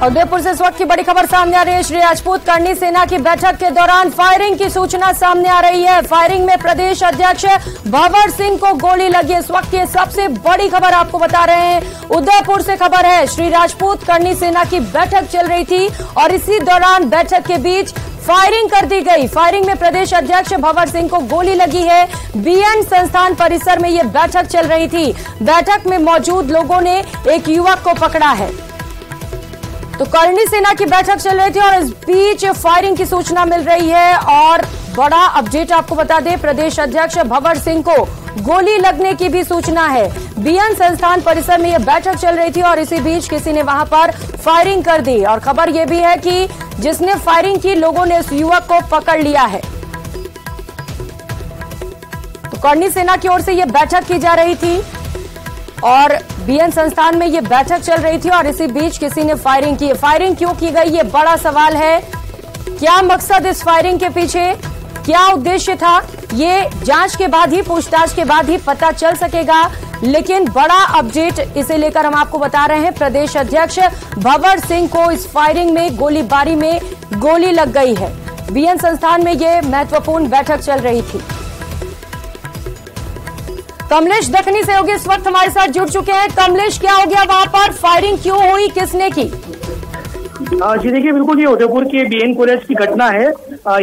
उदयपुर से इस वक्त की बड़ी खबर सामने आ रही है। श्री राजपूत करनी सेना की बैठक के दौरान फायरिंग की सूचना सामने आ रही है। फायरिंग में प्रदेश अध्यक्ष भंवर सिंह को गोली लगी। इस वक्त की सबसे बड़ी खबर आपको बता रहे हैं, उदयपुर से खबर है। श्री राजपूत करनी सेना की बैठक चल रही थी और इसी दौरान बैठक के बीच फायरिंग कर दी गई। फायरिंग में प्रदेश अध्यक्ष भंवर सिंह को गोली लगी है। बीएन संस्थान परिसर में यह बैठक चल रही थी। बैठक में मौजूद लोगों ने एक युवक को पकड़ा है। तो करनी सेना की बैठक चल रही थी और इस बीच फायरिंग की सूचना मिल रही है। और बड़ा अपडेट आपको बता दें, प्रदेश अध्यक्ष भंवर सिंह को गोली लगने की भी सूचना है। बीएन संस्थान परिसर में यह बैठक चल रही थी और इसी बीच किसी ने वहां पर फायरिंग कर दी। और खबर यह भी है कि जिसने फायरिंग की, लोगों ने उस युवक को पकड़ लिया है। तो करनी सेना की ओर से यह बैठक की जा रही थी और बीएन संस्थान में ये बैठक चल रही थी और इसी बीच किसी ने फायरिंग की। फायरिंग क्यों की गई, ये बड़ा सवाल है। क्या मकसद इस फायरिंग के पीछे, क्या उद्देश्य था, ये जांच के बाद ही, पूछताछ के बाद ही पता चल सकेगा। लेकिन बड़ा अपडेट इसे लेकर हम आपको बता रहे हैं। प्रदेश अध्यक्ष भंवर सिंह को इस फायरिंग में, गोलीबारी में गोली लग गई है। बीएन संस्थान में ये महत्वपूर्ण बैठक चल रही थी। कमलेश दखनी सहयोगी इस वक्त हमारे साथ जुड़ चुके हैं। कमलेश, क्या हो गया वहां पर, फायरिंग क्यों हुई, किसने की? जी देखिए, बिल्कुल ये उदयपुर के बीएन कॉलेज की घटना है।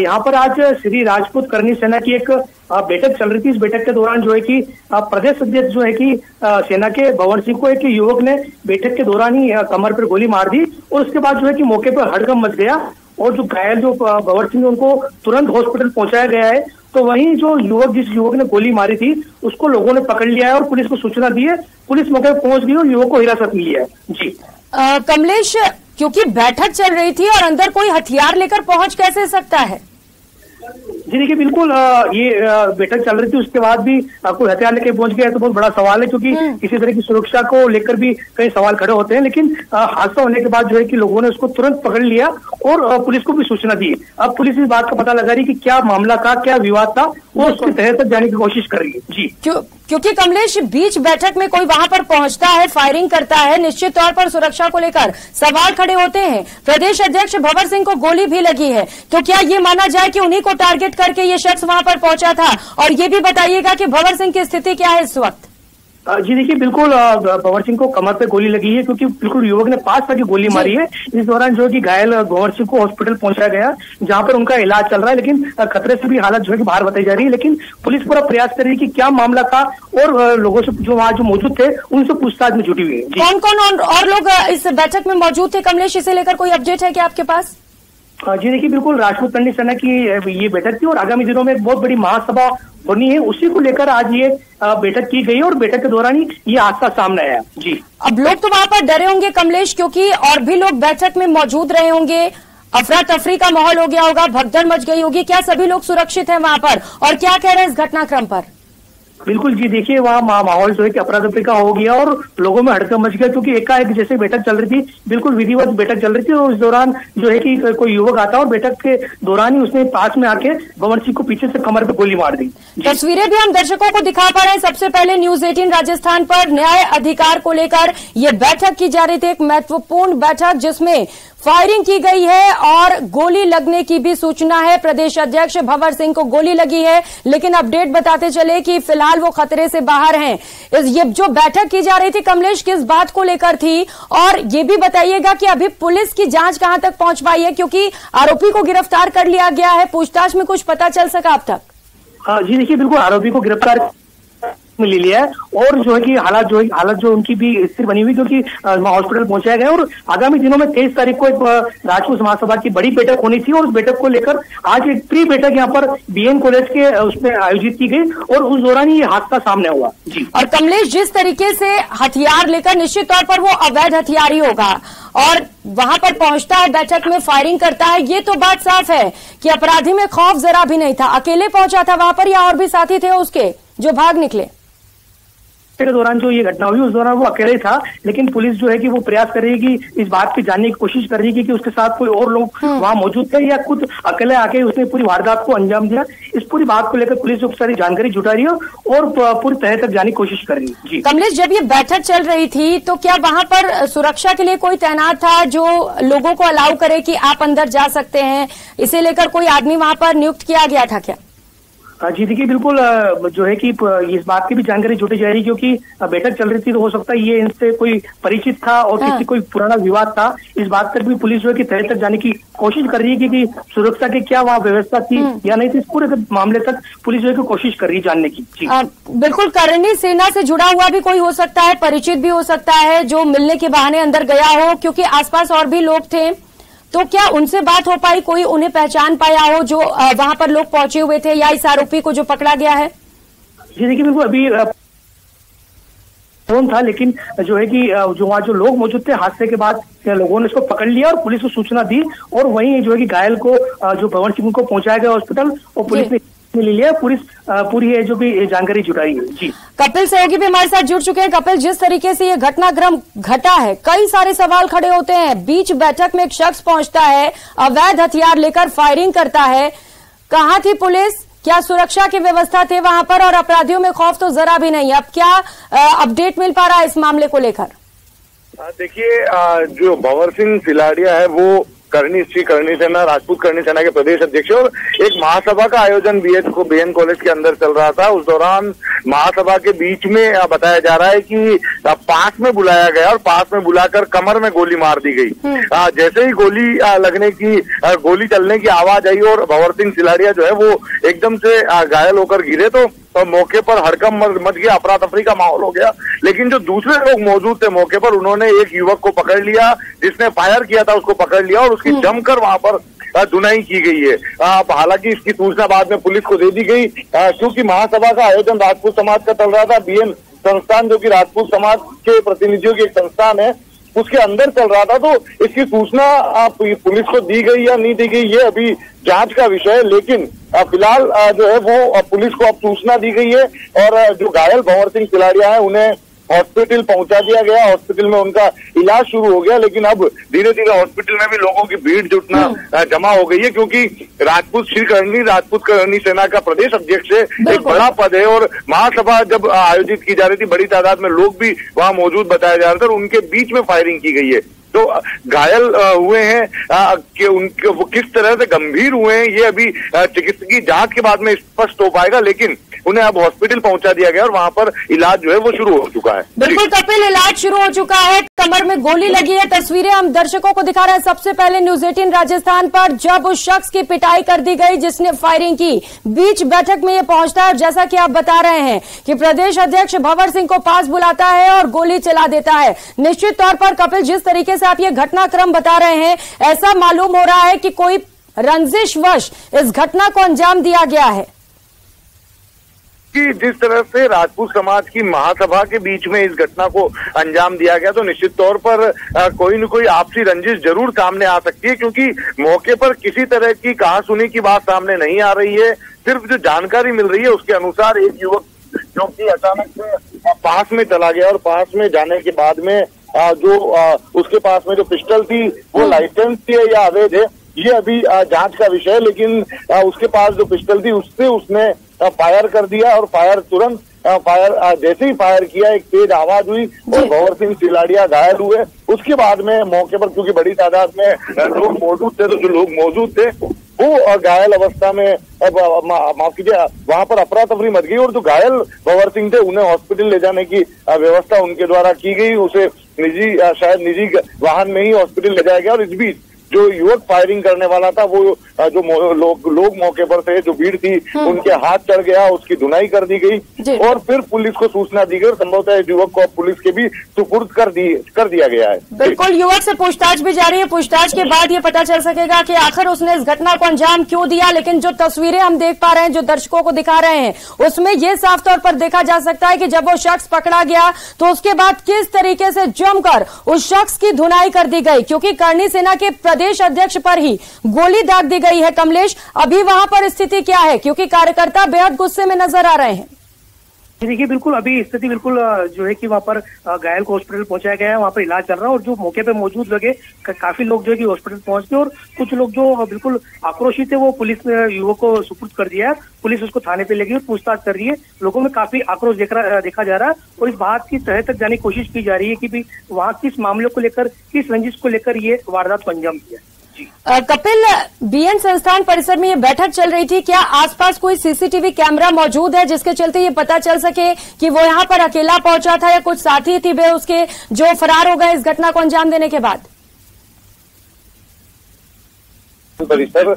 यहाँ पर आज श्री राजपूत करनी सेना की एक बैठक चल रही थी। इस बैठक के दौरान जो है कि प्रदेश अध्यक्ष जो है कि सेना के भंवर सिंह को एक युवक ने बैठक के दौरान ही कमर पर गोली मार दी और उसके बाद जो है कि मौके पर हड़कंप मच गया और जो घायल जो भंवर सिंह उनको तुरंत हॉस्पिटल पहुंचाया गया है। तो वहीं जो जिस युवक ने गोली मारी थी उसको लोगों ने पकड़ लिया है और पुलिस को सूचना दी है। पुलिस मौके पर पहुंच गई और युवक को हिरासत में लिया है। जी कमलेश, क्योंकि बैठक चल रही थी और अंदर कोई हथियार लेकर पहुंच कैसे सकता है? जी देखिए, बिल्कुल ये बैठक चल रही थी, उसके बाद भी कोई हथियार लेके पहुंच गया तो बहुत बड़ा सवाल है, क्योंकि किसी तरह की सुरक्षा को लेकर भी कई सवाल खड़े होते हैं। लेकिन हादसा होने के बाद जो है कि लोगों ने उसको तुरंत पकड़ लिया और पुलिस को भी सूचना दी। अब पुलिस इस बात का पता लगा रही कि क्या मामला था, क्या विवाद था, वो उसके तह तक जाने की कोशिश कर रही है। जी क्योंकि कमलेश, बीच बैठक में कोई वहां पर पहुंचता है, फायरिंग करता है, निश्चित तौर पर सुरक्षा को लेकर सवाल खड़े होते हैं। प्रदेश अध्यक्ष भंवर सिंह को गोली भी लगी है, तो क्या ये माना जाए कि उन्हीं को टारगेट करके ये शख्स वहां पर पहुंचा था? और ये भी बताइएगा कि भंवर सिंह की स्थिति क्या है इस वक्त? जी देखिए, बिल्कुल भंवर सिंह को कमर पे गोली लगी है, क्योंकि बिल्कुल युवक ने पास आके गोली मारी है। इस दौरान जो है कि घायल भंवर सिंह को हॉस्पिटल पहुंचाया गया, जहां पर उनका इलाज चल रहा है। लेकिन खतरे से भी हालत जो है कि बाहर बताई जा रही है। लेकिन पुलिस पूरा प्रयास कर रही है कि क्या मामला था और लोगों से जो वहां जो मौजूद थे उनसे पूछताछ में जुटी हुई है। कौन कौन और लोग इस बैठक में मौजूद थे कमलेश, इसे लेकर कोई अपडेट है क्या आपके पास? जी देखिए, बिल्कुल राजपूत करनी सेना की ये बैठक थी और आगामी दिनों में एक बहुत बड़ी महासभा होनी है, उसी को लेकर आज ये बैठक की गई और बैठक के दौरान ही ये हादसा सामने आया। जी अब लोग तो वहां पर डरे होंगे कमलेश, क्योंकि और भी लोग बैठक में मौजूद रहे होंगे, अफरा तफरी का माहौल हो गया होगा, भगदड़ मच गई होगी। क्या सभी लोग सुरक्षित हैं वहां पर और क्या कह रहे हैं इस घटनाक्रम पर? बिल्कुल जी देखिए, वहाँ माहौल जो है कि अफरा तफरी का हो गया और लोगों में हड़कंप मच गया, क्योंकि एकाएक जैसे बैठक चल रही थी, बिल्कुल विधिवत बैठक चल रही थी और उस दौरान जो है कि कोई युवक आता और बैठक के दौरान ही उसने पास में आके भंवर सिंह को पीछे से कमर पे गोली मार दी। तस्वीरें भी हम दर्शकों को दिखा पा रहे हैं। सबसे पहले न्यूज 18 राजस्थान पर न्याय अधिकार को लेकर ये बैठक की जा रही थी, एक महत्वपूर्ण बैठक जिसमें फायरिंग की गई है और गोली लगने की भी सूचना है। प्रदेश अध्यक्ष भंवर सिंह को गोली लगी है, लेकिन अपडेट बताते चले कि फिलहाल वो खतरे से बाहर हैं। ये जो बैठक की जा रही थी कमलेश, किस बात को लेकर थी? और ये भी बताइएगा कि अभी पुलिस की जांच कहां तक पहुंच पाई है, क्योंकि आरोपी को गिरफ्तार कर लिया गया है, पूछताछ में कुछ पता चल सका अब तक? जी देखिए, बिल्कुल आरोपी को गिरफ्तार में ले लिया है और जो है कि हालत जो उनकी भी स्थिर बनी हुई, क्योंकि हॉस्पिटल पहुंचाया गया और आगामी दिनों में 23 तारीख को एक राजपूत महासभा की बड़ी बैठक होनी थी और उस बैठक को लेकर आज एक प्री बैठक यहाँ पर बीएन कॉलेज के उसमें आयोजित की गई और उस दौरान ही ये हादसा सामने हुआ। जी और कमलेश, जिस तरीके से हथियार लेकर, निश्चित तौर पर वो अवैध हथियार ही होगा और वहां पर पहुंचता है, बैठक में फायरिंग करता है, ये तो बात साफ है कि अपराधी में खौफ जरा भी नहीं था। अकेले पहुंचा था वहां पर या और भी साथी थे उसके जो भाग निकले? के दौरान जो ये घटना हुई उस दौरान वो अकेले था, लेकिन पुलिस जो है कि वो प्रयास कर रही है कि इस बात की जानने की कोशिश कर रही है कि उसके साथ कोई और लोग वहां मौजूद थे या खुद अकेले आके उसने पूरी वारदात को अंजाम दिया। इस पूरी बात को लेकर पुलिस जो सारी जानकारी जुटा रही है और पूरी तह तक जाने की कोशिश कर रही है। जी कमलेश, जब ये बैठक चल रही थी तो क्या वहां पर सुरक्षा के लिए कोई तैनात था जो लोगों को अलाउ करे कि आप अंदर जा सकते हैं, इसे लेकर कोई आदमी वहां पर नियुक्त किया गया था क्या? जी देखिए, बिल्कुल जो है कि इस बात की भी जानकारी जुटी जा रही है, क्योंकि बैठक चल रही थी तो हो सकता है ये इनसे कोई परिचित था और किसी कोई पुराना विवाद था। इस बात पर भी पुलिस जो है कि तह तक जाने की कोशिश कर रही है कि सुरक्षा की क्या वहाँ व्यवस्था थी या नहीं थी। इस पूरे मामले तक पुलिस जो है कि कोशिश कर रही है जानने की। जी बिल्कुल, करनी सेना से जुड़ा हुआ भी कोई हो सकता है, परिचित भी हो सकता है जो मिलने के बहाने अंदर गया हो, क्योंकि आसपास और भी लोग थे, तो क्या उनसे बात हो पाई, कोई उन्हें पहचान पाया हो जो वहां पर लोग पहुंचे हुए थे या इस आरोपी को जो पकड़ा गया है? जी देखिए, बिल्कुल अभी फोन था, लेकिन जो है कि जो वहाँ जो लोग मौजूद थे, हादसे के बाद लोगों ने इसको पकड़ लिया और पुलिस को सूचना दी और वहीं जो है कि घायल को जो भवन सिंह को पहुंचाया गया हॉस्पिटल और पुलिस ने ले लिया। पूरी है जो भी जानकारी जुटाई है। जी कपिल सहयोगी भी हमारे साथ जुड़ चुके हैं। कपिल, जिस तरीके से ये घटनाक्रम घटा है, कई सारे सवाल खड़े होते हैं। बीच बैठक में एक शख्स पहुंचता है, अवैध हथियार लेकर फायरिंग करता है। कहाँ थी पुलिस? क्या सुरक्षा की व्यवस्था थे वहां पर? और अपराधियों में खौफ तो जरा भी नहीं। अब क्या अपडेट मिल पा रहा है इस मामले को लेकर? देखिए, जो भंवर सिंह सिलाड़िया है वो श्री करनी सेना राजपूत करनी सेना के प्रदेश अध्यक्ष और एक महासभा का आयोजन बीएन कॉलेज के अंदर चल रहा था। उस दौरान महासभा के बीच में बताया जा रहा है कि पास में बुलाया गया और पास में बुलाकर कमर में गोली मार दी गई। जैसे ही गोली चलने की आवाज आई और भंवर सिंह सिलाड़िया जो है वो एकदम से घायल होकर गिरे तो मौके पर हड़कंप मच गया, अफरा तफरी का माहौल हो गया। लेकिन जो दूसरे लोग मौजूद थे मौके पर, उन्होंने एक युवक को पकड़ लिया, जिसने फायर किया था उसको पकड़ लिया और उसकी जमकर वहां पर धुनाई की गई है। हालांकि इसकी सूचना बाद में पुलिस को दे दी गई, क्योंकि महासभा का आयोजन राजपूत समाज का चल रहा था। बीएन संस्थान जो कि राजपूत समाज के प्रतिनिधियों की एक संस्थान है, उसके अंदर चल रहा था, तो इसकी सूचना पुलिस को दी गई या नहीं दी गई ये अभी जांच का विषय है। लेकिन फिलहाल जो है वो पुलिस को अब सूचना दी गई है और जो घायल भंवर सिंह सिलाड़िया है उन्हें हॉस्पिटल पहुंचा दिया गया। हॉस्पिटल में उनका इलाज शुरू हो गया, लेकिन अब धीरे धीरे हॉस्पिटल में भी लोगों की भीड़ जुटना जमा हो गई है, क्योंकि राजपूत करनी सेना का प्रदेश अध्यक्ष है, एक बड़ा पद है और महासभा जब आयोजित की जा रही थी बड़ी तादाद में लोग भी वहां मौजूद बताया जा रहा था और उनके बीच में फायरिंग की गई है। तो घायल हुए हैं कि उनके वो किस तरह से गंभीर हुए हैं ये अभी चिकित्सकीय जांच के बाद में स्पष्ट हो पाएगा, लेकिन उन्हें अब हॉस्पिटल पहुंचा दिया गया और वहां पर इलाज जो है वो शुरू हो चुका है। बिल्कुल कपिल, इलाज शुरू हो चुका है। कमर में गोली लगी है, तस्वीरें हम दर्शकों को दिखा रहे हैं। सबसे पहले न्यूज 18 राजस्थान पर जब उस शख्स की पिटाई कर दी गई जिसने फायरिंग की, बीच बैठक में ये पहुंचता है। जैसा कि आप बता रहे हैं कि प्रदेश अध्यक्ष भंवर सिंह को पास बुलाता है और गोली चला देता है। निश्चित तौर पर कपिल, जिस तरीके से आप ये घटनाक्रम बता रहे हैं, ऐसा मालूम हो रहा है कि कोई रंजिशवश इस घटना को अंजाम दिया गया है। कि जिस तरह से राजपूत समाज की महासभा के बीच में इस घटना को अंजाम दिया गया, तो निश्चित तौर पर कोई न कोई आपसी रंजिश जरूर सामने आ सकती है, क्योंकि मौके पर किसी तरह की कहासुनी की बात सामने नहीं आ रही है। सिर्फ जो जानकारी मिल रही है उसके अनुसार एक युवक जो कि अचानक से पास में चला गया और पास में जाने के बाद में जो उसके पास में जो पिस्टल थी वो लाइसेंस थी या अवैध है ये अभी जांच का विषय है। लेकिन उसके पास जो पिस्टल थी उससे उसने फायर कर दिया और जैसे ही फायर किया एक तेज आवाज हुई और भंवर सिंह सिलाड़िया घायल हुए। उसके बाद में मौके पर क्योंकि बड़ी तादाद में लोग मौजूद थे, तो जो लोग मौजूद थे वो घायल अवस्था में माफ कीजिए वहां पर अफरा तफरी मच गई और जो घायल भंवर सिंह थे उन्हें हॉस्पिटल ले जाने की व्यवस्था उनके द्वारा की गई। उसे शायद निजी वाहन में ही हॉस्पिटल ले जाया गया और इस बीच जो युवक फायरिंग करने वाला था वो जो लोग मौके पर थे, जो भीड़ थी उनके हाथ चढ़ गया, उसकी धुनाई कर दी गई और फिर पुलिस को सूचना दी गई और संभवतः युवक को पुलिस के भी सुपुर्द कर दिया गया है। बिल्कुल, युवक से पूछताछ भी जारी है। पूछताछ के बाद ये पता चल सकेगा कि आखिर उसने इस घटना को अंजाम क्यों दिया। लेकिन जो तस्वीरें हम देख पा रहे हैं, जो दर्शकों को दिखा रहे हैं, उसमें ये साफ तौर पर देखा जा सकता है कि जब वो शख्स पकड़ा गया तो उसके बाद किस तरीके से जमकर उस शख्स की धुनाई कर दी गई, क्योंकि करनी सेना के प्रदेश अध्यक्ष पर ही गोली दाग दी गई है। कमलेश, अभी वहां पर स्थिति क्या है, क्योंकि कार्यकर्ता बेहद गुस्से में नजर आ रहे हैं। देखिए बिल्कुल अभी स्थिति बिल्कुल जो है कि वहाँ पर घायल को हॉस्पिटल पहुंचाया गया है, वहाँ पर इलाज चल रहा है। और जो मौके पे मौजूद लगे काफी लोग जो है कि हॉस्पिटल पहुंच गए और कुछ लोग जो बिल्कुल आक्रोशित है वो पुलिस ने युवक को सुपुर्द कर दिया है। पुलिस उसको थाने पे ले गई और पूछताछ कर रही है। लोगों में काफी आक्रोश देखा जा रहा है और इस बात की तह तक जाने की कोशिश की जा रही है कि भी वहाँ किस मामले को लेकर, किस रंजिश को लेकर ये वारदात को अंजाम दिया। कपिल, बीएन संस्थान परिसर में ये बैठक चल रही थी, क्या आसपास कोई सीसीटीवी कैमरा मौजूद है जिसके चलते ये पता चल सके कि वो यहाँ पर अकेला पहुंचा था या कुछ साथी थी वे उसके जो फरार हो गए इस घटना को अंजाम देने के बाद? परिसर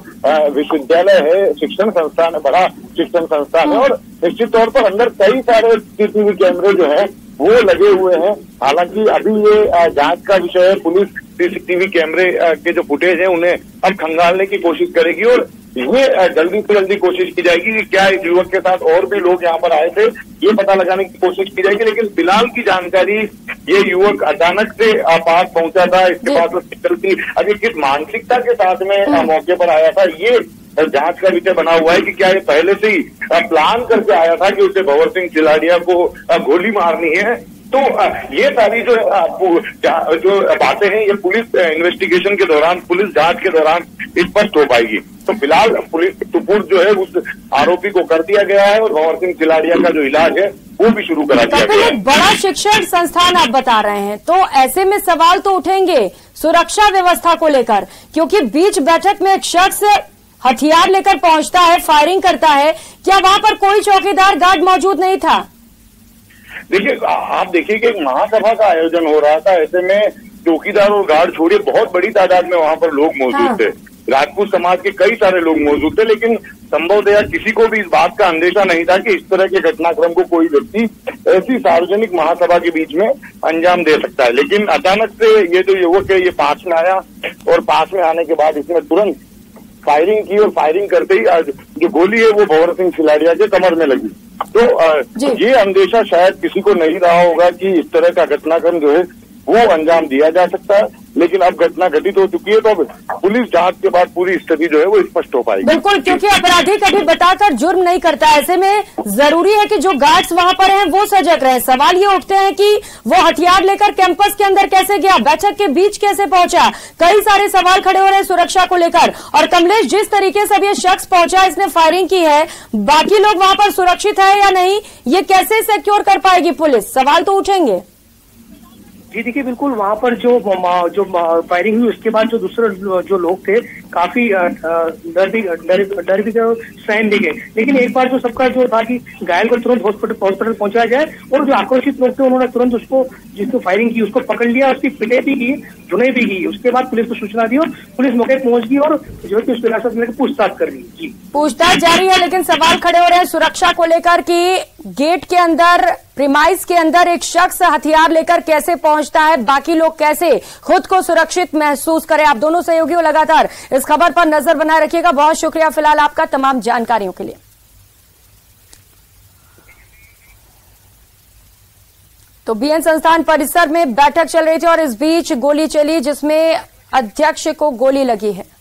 विश्वविद्यालय है, शिक्षण संस्थान है, बड़ा शिक्षण संस्थान है और निश्चित तौर पर अंदर कई सारे सीसीटीवी कैमरे जो है वो लगे हुए हैं। हालांकि अभी ये जांच का विषय है। पुलिस सीसीटीवी कैमरे के जो फुटेज है उन्हें अब खंगालने की कोशिश करेगी और ये जल्दी से जल्दी कोशिश की जाएगी कि क्या इस युवक के साथ और भी लोग यहाँ पर आए थे, ये पता लगाने की कोशिश की जाएगी। लेकिन फिलहाल की जानकारी, ये युवक अचानक से पास पहुंचा था, इसके बाद उसकी गलती अभी किस मानसिकता के साथ में मौके पर आया था, ये जांच का विषय बना हुआ है कि क्या ये पहले से ही प्लान करके आया था कि उसे भंवर सिंह सिलाडिया को गोली मारनी है। तो ये सारी जो बातें हैं ये पुलिस इन्वेस्टिगेशन के दौरान, पुलिस जांच के दौरान स्पष्ट हो पाएगी। तो फिलहाल पुलिस सुपुर्द जो है उस आरोपी को कर दिया गया है और भंवर सिंह सिलाडिया का जो इलाज है वो भी शुरू करा दिया गया है। बड़ा शिक्षण संस्थान आप बता रहे हैं, तो ऐसे में सवाल तो उठेंगे सुरक्षा व्यवस्था को लेकर, क्योंकि बीच बैठक में एक शख्स हथियार लेकर पहुंचता है, फायरिंग करता है। क्या वहां पर कोई चौकीदार गार्ड मौजूद नहीं था? देखिए, आप देखिए कि महासभा का आयोजन हो रहा था, ऐसे में चौकीदार और गार्ड छोड़िए बहुत बड़ी तादाद में वहां पर लोग मौजूद थे। राजपूत समाज के कई सारे लोग मौजूद थे, लेकिन संभवतया किसी को भी इस बात का अंदेशा नहीं था कि इस तरह के घटनाक्रम को कोई व्यक्ति ऐसी सार्वजनिक महासभा के बीच में अंजाम दे सकता है। लेकिन अचानक से ये जो युवक है ये पास में आया और पास में आने के बाद इसने तुरंत फायरिंग की और फायरिंग करते ही जो गोली है वो भंवर सिंह सिलाडिया के कमर में लगी। तो ये अंदेशा शायद किसी को नहीं रहा होगा कि इस तरह का घटनाक्रम जो है वो अंजाम दिया जा सकता है। लेकिन अब घटना घटित हो चुकी है तो अब पुलिस जांच के बाद पूरी स्थिति जो है वो स्पष्ट हो पाएगी। बिल्कुल, क्योंकि अपराधी कभी बताकर जुर्म नहीं करता। ऐसे में जरूरी है कि जो गार्ड्स वहां पर हैं वो सजग रहे। सवाल ये उठते हैं कि वो हथियार लेकर कैंपस के अंदर कैसे गया, बैठक के बीच कैसे पहुंचा। कई सारे सवाल खड़े हो रहे हैं सुरक्षा को लेकर। और कमलेश, जिस तरीके से अब ये शख्स पहुंचा, इसने फायरिंग की है, बाकी लोग वहां पर सुरक्षित है या नहीं, ये कैसे सिक्योर कर पाएगी पुलिस? सवाल तो उठेंगे। जी देखिए बिल्कुल, वहाँ पर जो फायरिंग हुई उसके बाद जो दूसरे जो लोग थे काफी डर भी सहन भी गए। लेकिन एक बार जो सबका जो था कि घायल को तुरंत हॉस्पिटल पहुंचाया जाए और जो आक्रोशित लोग थे उन्होंने तुरंत उसको, जिसको फायरिंग की उसको पकड़ लिया, उसकी पिटे भी की, जुने भी की। उसके बाद पुलिस को सूचना दी और पुलिस मौके पहुंच गई और जो है कि उसको हिरासत में लेकर पूछताछ कर रही है। जी, पूछताछ जारी है, लेकिन सवाल खड़े हो रहे हैं सुरक्षा को लेकर कि गेट के अंदर, प्रीमाइस के अंदर एक शख्स हथियार लेकर कैसे पहुंचता है, बाकी लोग कैसे खुद को सुरक्षित महसूस करें। आप दोनों सहयोगियों लगातार इस खबर पर नजर बनाए रखिएगा। बहुत शुक्रिया फिलहाल आपका तमाम जानकारियों के लिए। तो बीएन संस्थान परिसर में बैठक चल रही थी और इस बीच गोली चली जिसमें अध्यक्ष को गोली लगी है।